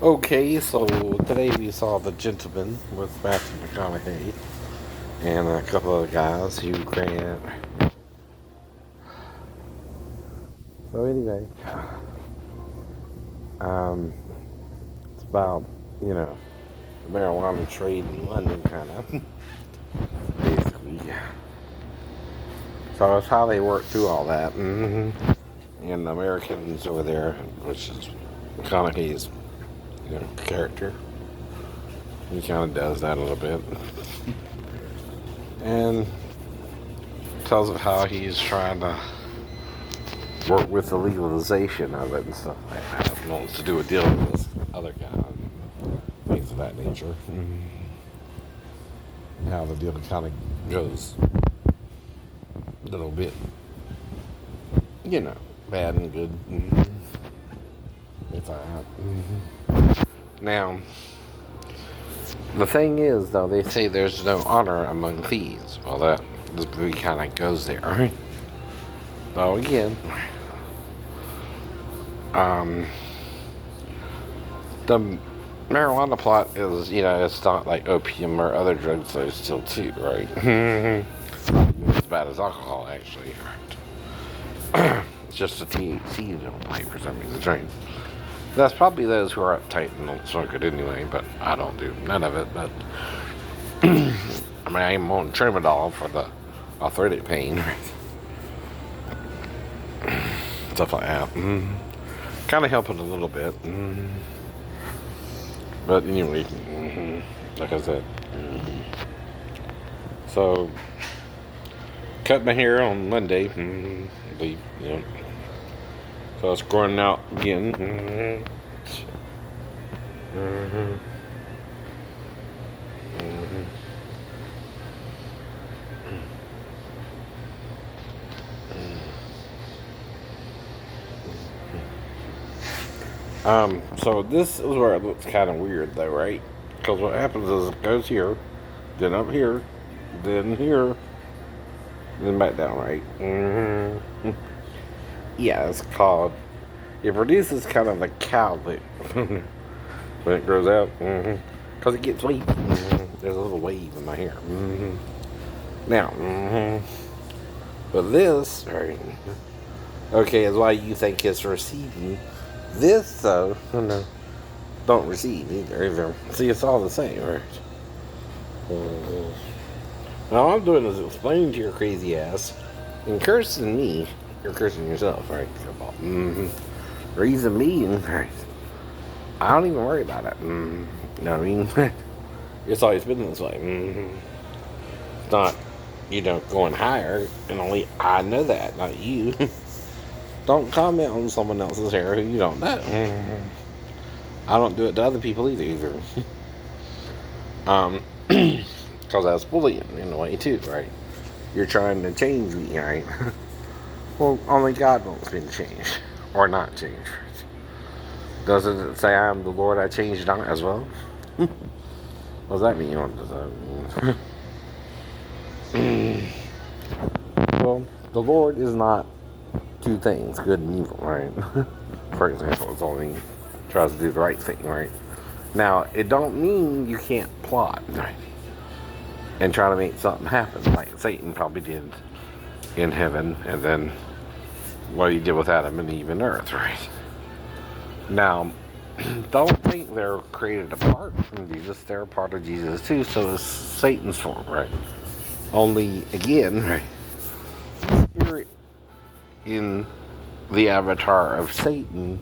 Okay, so today we saw The Gentleman with Matthew McConaughey and a couple of guys, Hugh Grant. So anyway, um, it's about, you know, the marijuana trade in London, kind of, basically. So it's how they work through all that. And the Americans over there, which is McConaughey's, character, he kind of does that a little bit. And tells of how he's trying to work with the legalization of it and stuff like that. It wants to do a deal with this other guy, things of that nature. How the deal kind of goes a little bit, bad and good. It's all right. Now, the thing is, though, they say there's no honor among thieves. Well, this movie kind of goes there, right? So again, the marijuana plot is, it's not like opium or other drugs they still too, right? As bad as alcohol, actually. Right? It's just the THC you don't like for some reason, right? That's probably those who are uptight and don't smoke it anyway, but I don't do none of it. But I mean, I'm on tramadol for the arthritic pain, stuff like that. Kind of helping a little bit. But anyway, like I said, so cut my hair on Monday. So it's growing out again. So this is where it looks kind of weird, though, right? Because what happens is it goes here, then up here, then here, then back down, right? Yeah, it's called. It produces kind of a cowlick when it grows out, because it gets wavy. There's a little wave in my hair. Now, but this, right? Okay, is why you think it's receding. This, though, don't recede either. See, it's all the same, right? Now, all I'm doing is explaining to your crazy ass and cursing me. You're cursing yourself, right? Reason being, right? I don't even worry about it. You know what I mean? It's always been this way. It's not, going higher, and only I know that, not you. Don't comment on someone else's hair who you don't know. I don't do it to other people either. Because that's bullying in a way too, right? You're trying to change me, right? Well, only God wants me to change, or not change. Doesn't it say I am the Lord, I change not as well? What does that mean? What does that mean? Well, the Lord is not two things, good and evil, right? For example, it's only tries to do the right thing, right? Now, it don't mean you can't plot, right? And try to make something happen, like Satan probably did in heaven, and then what he did with Adam and Eve and Earth, right? Now, don't think they're created apart from Jesus. They're a part of Jesus too, so it's Satan's form, right? Only, again, right? Spirit in the avatar of Satan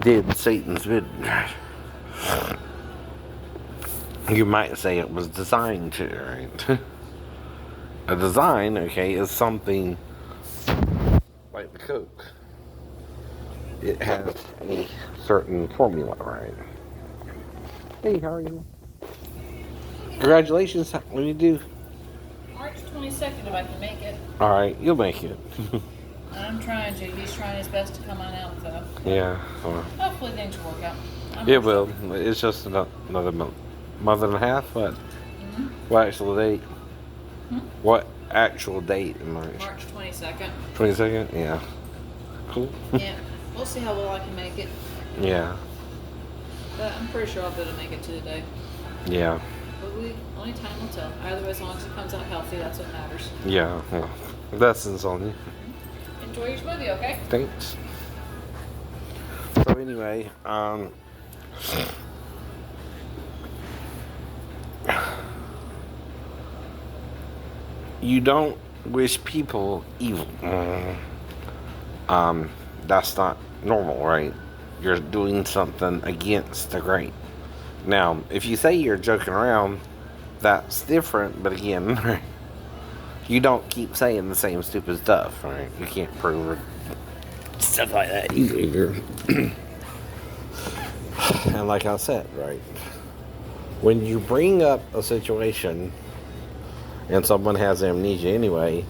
did Satan's bidding. You might say it was designed to, right? A design, okay, is something like the Coke. It has a certain formula, right? Hey, how are you? Congratulations. What do you do? March 22nd, if I can make it. Alright, you'll make it. I'm trying to. He's trying his best to come on out, though. Yeah. Well, Hopefully things will work out. it will. It's just another month and a half. What? What actual date? What actual date in March? March 22nd. 22nd? Yeah. Cool. Yeah. We'll see how well I can make it. Yeah. But I'm pretty sure I'll be able to make it to the day. Yeah. But only time will tell. Either way, as long as it comes out healthy, that's what matters. Yeah. Well, blessings on you. Enjoy your smoothie, okay? Thanks. So anyway, you don't wish people evil. That's not normal, right? You're doing something against the grain. Now, if you say you're joking around, that's different, but again, you don't keep saying the same stupid stuff, right? You can't prove it. Stuff like that either. And like I said, right? When you bring up a situation and someone has amnesia anyway,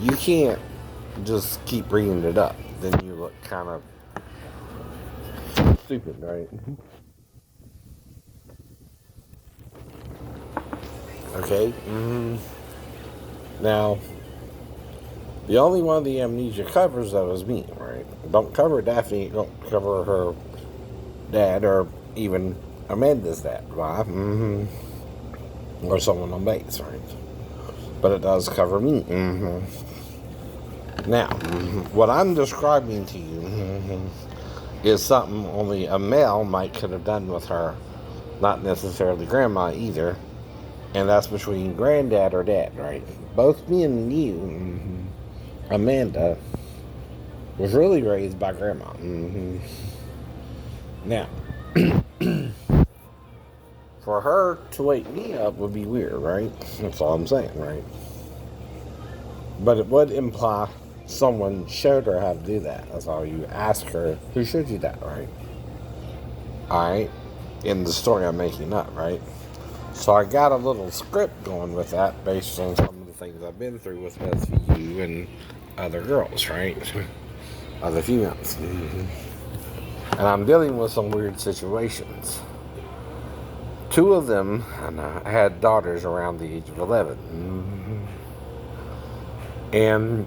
you can't just keep bringing it up. Then you look kind of stupid, right? Okay. Now, the only one the amnesia covers, though, is me, right? Don't cover Daphne, don't cover her dad, or even Amanda's dad. Why? Or someone on base, right? But it does cover me. Now, what I'm describing to you is something only a male might could have done with her, not necessarily grandma either, and that's between granddad or dad, right? Both me and you, Amanda, was really raised by grandma. Now, for her to wake me up would be weird, right? That's all I'm saying, right? But it would imply someone showed her how to do that. That's all. You ask her, who showed you that, right? Alright? In the story I'm making up, right? So I got a little script going with that based on some of the things I've been through with SVU and other girls, right? Other females. And I'm dealing with some weird situations. Two of them had daughters around the age of 11. And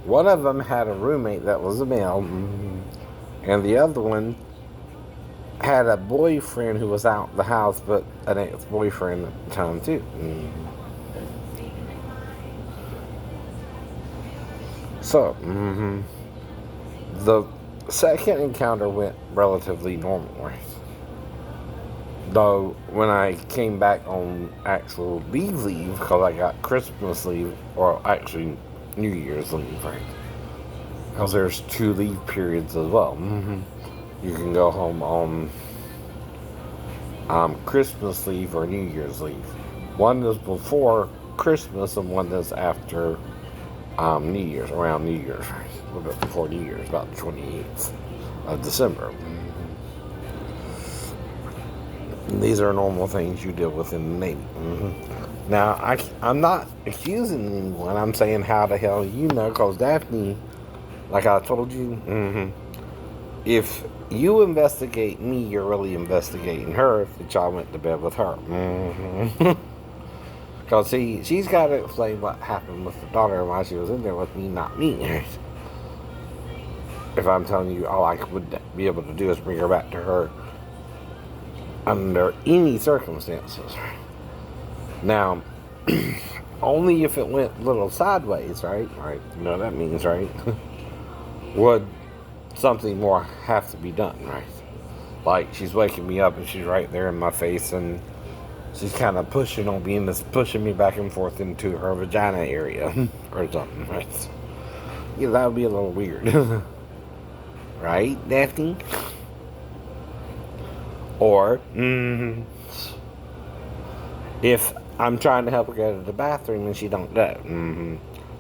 one of them had a roommate that was a male, and the other one had a boyfriend who was out the house, but an ex-boyfriend at the time too. So, the second encounter went relatively normal, right? Though, when I came back on actual leave, because I got Christmas leave, or actually New Year's leave, right? Because there's 2 leave periods as well. You can go home on Christmas leave or New Year's leave. One is before Christmas and one is after New Year's, around New Year's, right? A little bit before New Year's, about the 28th of December. These are normal things you deal with in the Navy. Now, I'm not accusing anyone. I'm saying how the hell you know, because Daphne, like I told you, if you investigate me, you're really investigating her if the child went to bed with her. Because, see, she's got to explain what happened with the daughter while she was in there with me, not me. If I'm telling you all I would be able to do is bring her back to her under any circumstances. Now, only if it went a little sideways, right? Right, you know what that means, right? Would something more have to be done, right? Like, she's waking me up and she's right there in my face and she's kind of pushing on me and it's pushing me back and forth into her vagina area or something, right? Yeah, that would be a little weird. Right, Daphne? Or, if I'm trying to help her go to the bathroom and she don't go,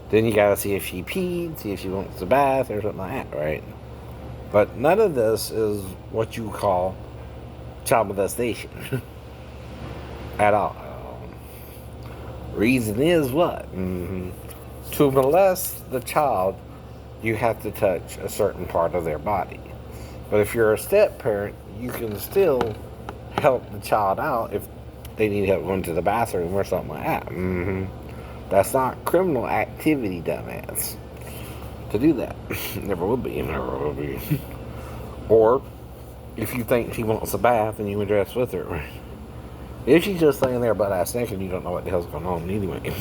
then you gotta see if she peed, see if she wants the bath or something like that, right? But none of this is what you call child molestation at all. Reason is what? To molest the child, you have to touch a certain part of their body. But if you're a step parent, you can still help the child out if they need help going to the bathroom or something like that. That's not criminal activity, dumbass, to do that. Never will be. Or if you think she wants a bath and you address with her. Right? If she's just laying there butt ass naked, you don't know what the hell's going on anyway.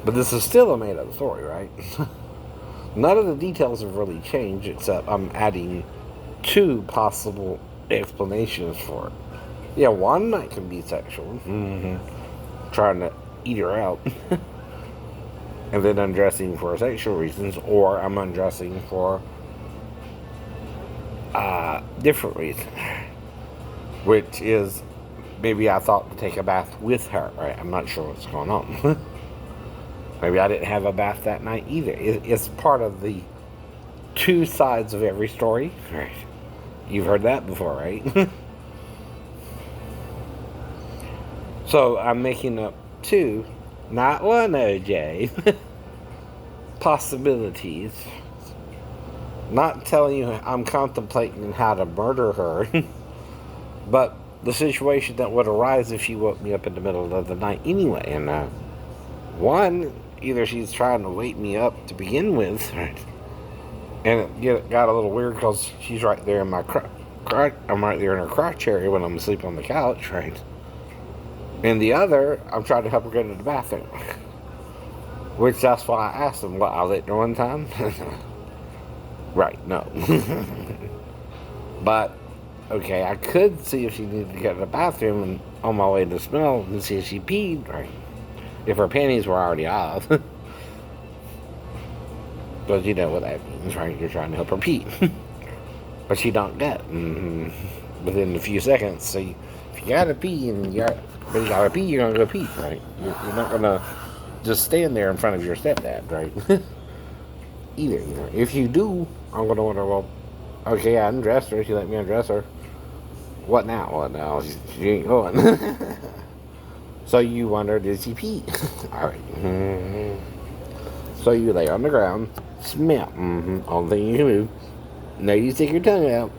But this is still a made up story, right? None of the details have really changed, except I'm adding 2 possible explanations for it. Yeah, one night can be sexual, trying to eat her out, and then undressing for sexual reasons, or I'm undressing for different reasons, which is maybe I thought to take a bath with her, right? I'm not sure what's going on. Maybe I didn't have a bath that night either. It's part of the 2 sides of every story. Right. You've heard that before, right? So I'm making up 2, not 1, OJ, possibilities. Not telling you I'm contemplating how to murder her, but the situation that would arise if she woke me up in the middle of the night anyway. And one, either she's trying to wake me up to begin with, right? And it got a little weird because she's right there in my I'm right there in her crotch area when I'm asleep on the couch, right? And the other, I'm trying to help her go to the bathroom. Which that's why I asked him, what, I lit her one time? Right, no. But, okay, I could see if she needed to go to the bathroom and on my way to smell and see if she peed, right? If her panties were already off. Because you know what that means, right? You're trying to help her pee. But she don't get within a few seconds. So if you gotta pee and you gotta pee, you're gonna go pee, right? You're not gonna just stand there in front of your stepdad, right? Either. If you do, I'm gonna wonder, well, okay, I undressed her. She let me undress her. What now? What now? She ain't going. So you wonder, did she pee? All right. So you lay on the ground, smell. Only thing you can move. Now you stick your tongue out.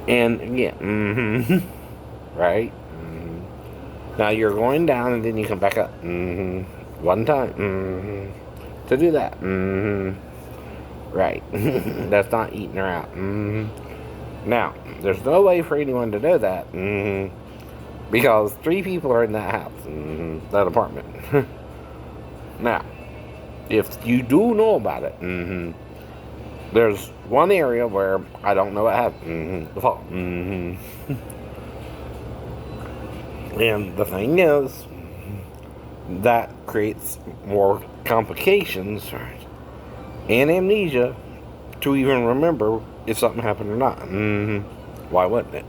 And again, right? Now you're going down and then you come back up. One time. To do that. Right. That's not eating her out. Now, there's no way for anyone to know that. Because 3 people are in that house. That apartment. Now, if you do know about it, there's one area where I don't know what happened. The fall. And the thing is, that creates more complications, right? And amnesia to even remember if something happened or not. Why wouldn't it?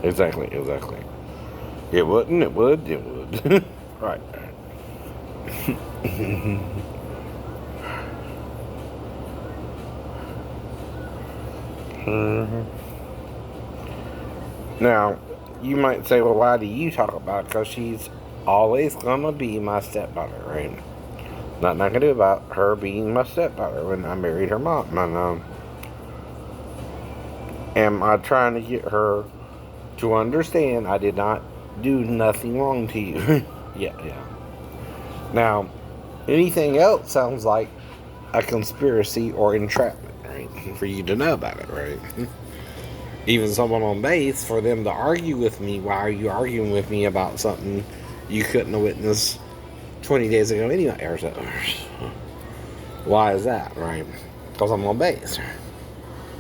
Exactly. It wouldn't, it would. Right. Now, you might say, well, why do you talk about it? Because she's always going to be my stepdaughter, right? Nothing I can do about her being my stepdaughter when I married her mom. And, am I trying to get her to understand I did not do nothing wrong to you? Yeah. Now, anything else sounds like a conspiracy or entrapment, right? For you to know about it, right? Even someone on base, for them to argue with me, why are you arguing with me about something you couldn't have witnessed 20 days ago anyway, or so? Why is that, right? Because I'm on base.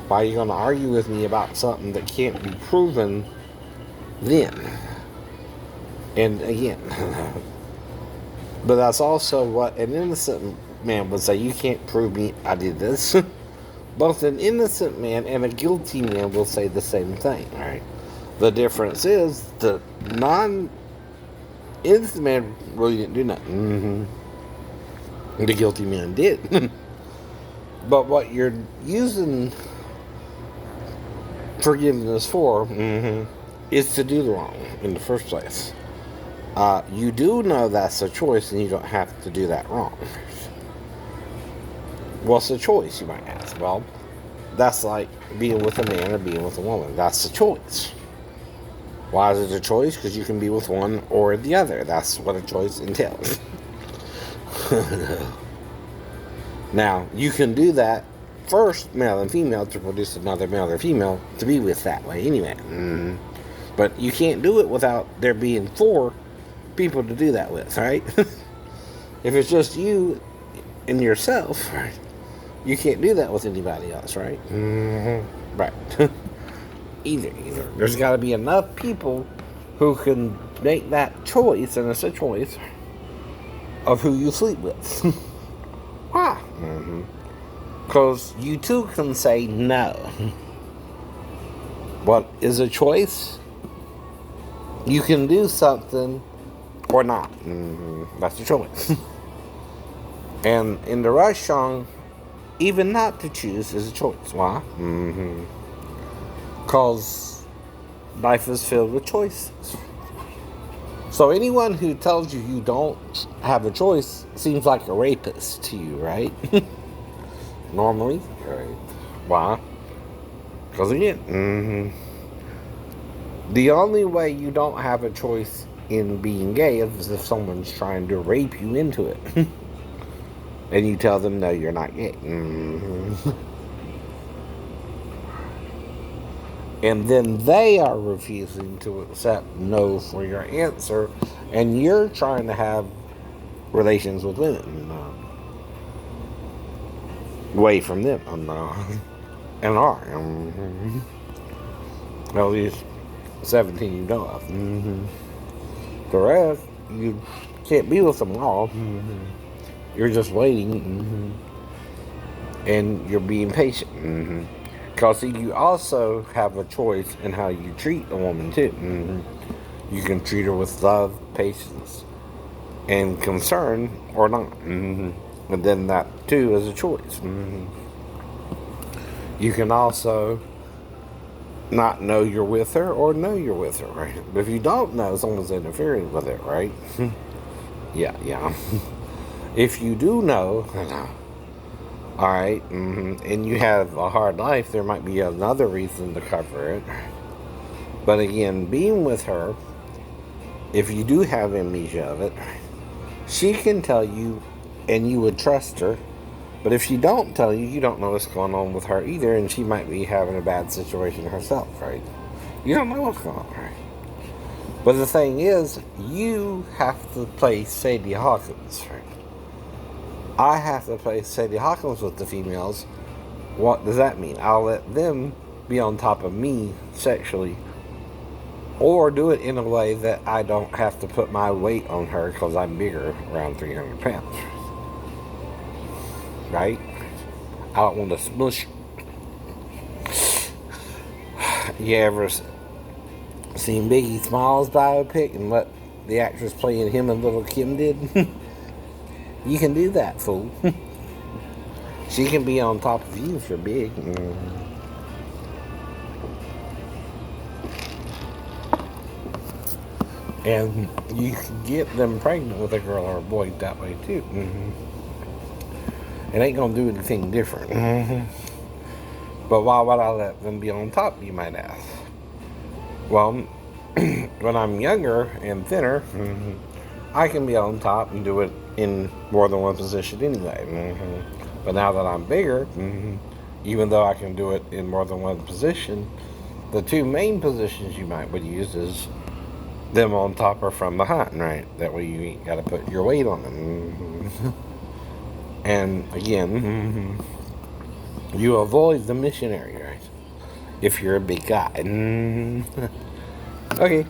Why are you going to argue with me about something that can't be proven then? And again, but that's also what an innocent man would say. You can't prove me I did this. Both an innocent man and a guilty man will say the same thing, right? The difference is the non-innocent man really didn't do nothing. The guilty man did. But what you're using forgiveness for is to do the wrong in the first place. You do know that's a choice and you don't have to do that wrong. What's the choice, you might ask? Well, that's like being with a man or being with a woman. That's the choice. Why is it a choice? Because you can be with one or the other. That's what a choice entails. Now, you can do that first, male and female, to produce another male or female to be with that way anyway. But you can't do it without there being 4 people to do that with, right? If it's just you and yourself, right, you can't do that with anybody else, right? Right. Either. There's got to be enough people who can make that choice, and it's a choice, of who you sleep with. Why? Because you too can say no. What is a choice? You can do something or not. That's a choice. And in the Rush song, even not to choose is a choice. Why? Because life is filled with choices. So anyone who tells you you don't have a choice seems like a rapist to you, right? Normally. Right. Why? Because again, the only way you don't have a choice in being gay is if someone's trying to rape you into it. And you tell them, no, you're not gay. And then they are refusing to accept no for your answer, and you're trying to have relations with women away from them, and are at least 17 you know of. The rest, you can't be with them all. You're just waiting, and you're being patient. Because you also have a choice in how you treat a woman too. You can treat her with love, patience, and concern, or not. And then that too is a choice. You can also not know you're with her or know you're with her, right? But if you don't know, someone's interfering with it, right? Yeah. If you do know, alright, and you have a hard life, there might be another reason to cover it. But again, being with her, if you do have amnesia of it, she can tell you and you would trust her. But if she don't tell you, you don't know what's going on with her either, and she might be having a bad situation herself, right? You don't know what's going on, right? But the thing is, you have to play Sadie Hawkins, right? I have to play Sadie Hawkins with the females. What does that mean? I'll let them be on top of me sexually, or do it in a way that I don't have to put my weight on her because I'm bigger, around 300 pounds. Right? I don't want to smush. You ever seen Biggie Smalls biopic and what the actress playing him and Little Kim did? You can do that, fool. She can be on top of you if you're big. And you can get them pregnant with a girl or a boy that way too. It ain't gonna do anything different. But why would I let them be on top, you might ask? Well, when I'm younger and thinner, I can be on top and do it in more than one position anyway. But now that I'm bigger, even though I can do it in more than one position, the two main positions you might would use is them on top or from behind, right? That way you ain't got to put your weight on them. And again, you avoid the missionary, right? If you're a big guy. Okay.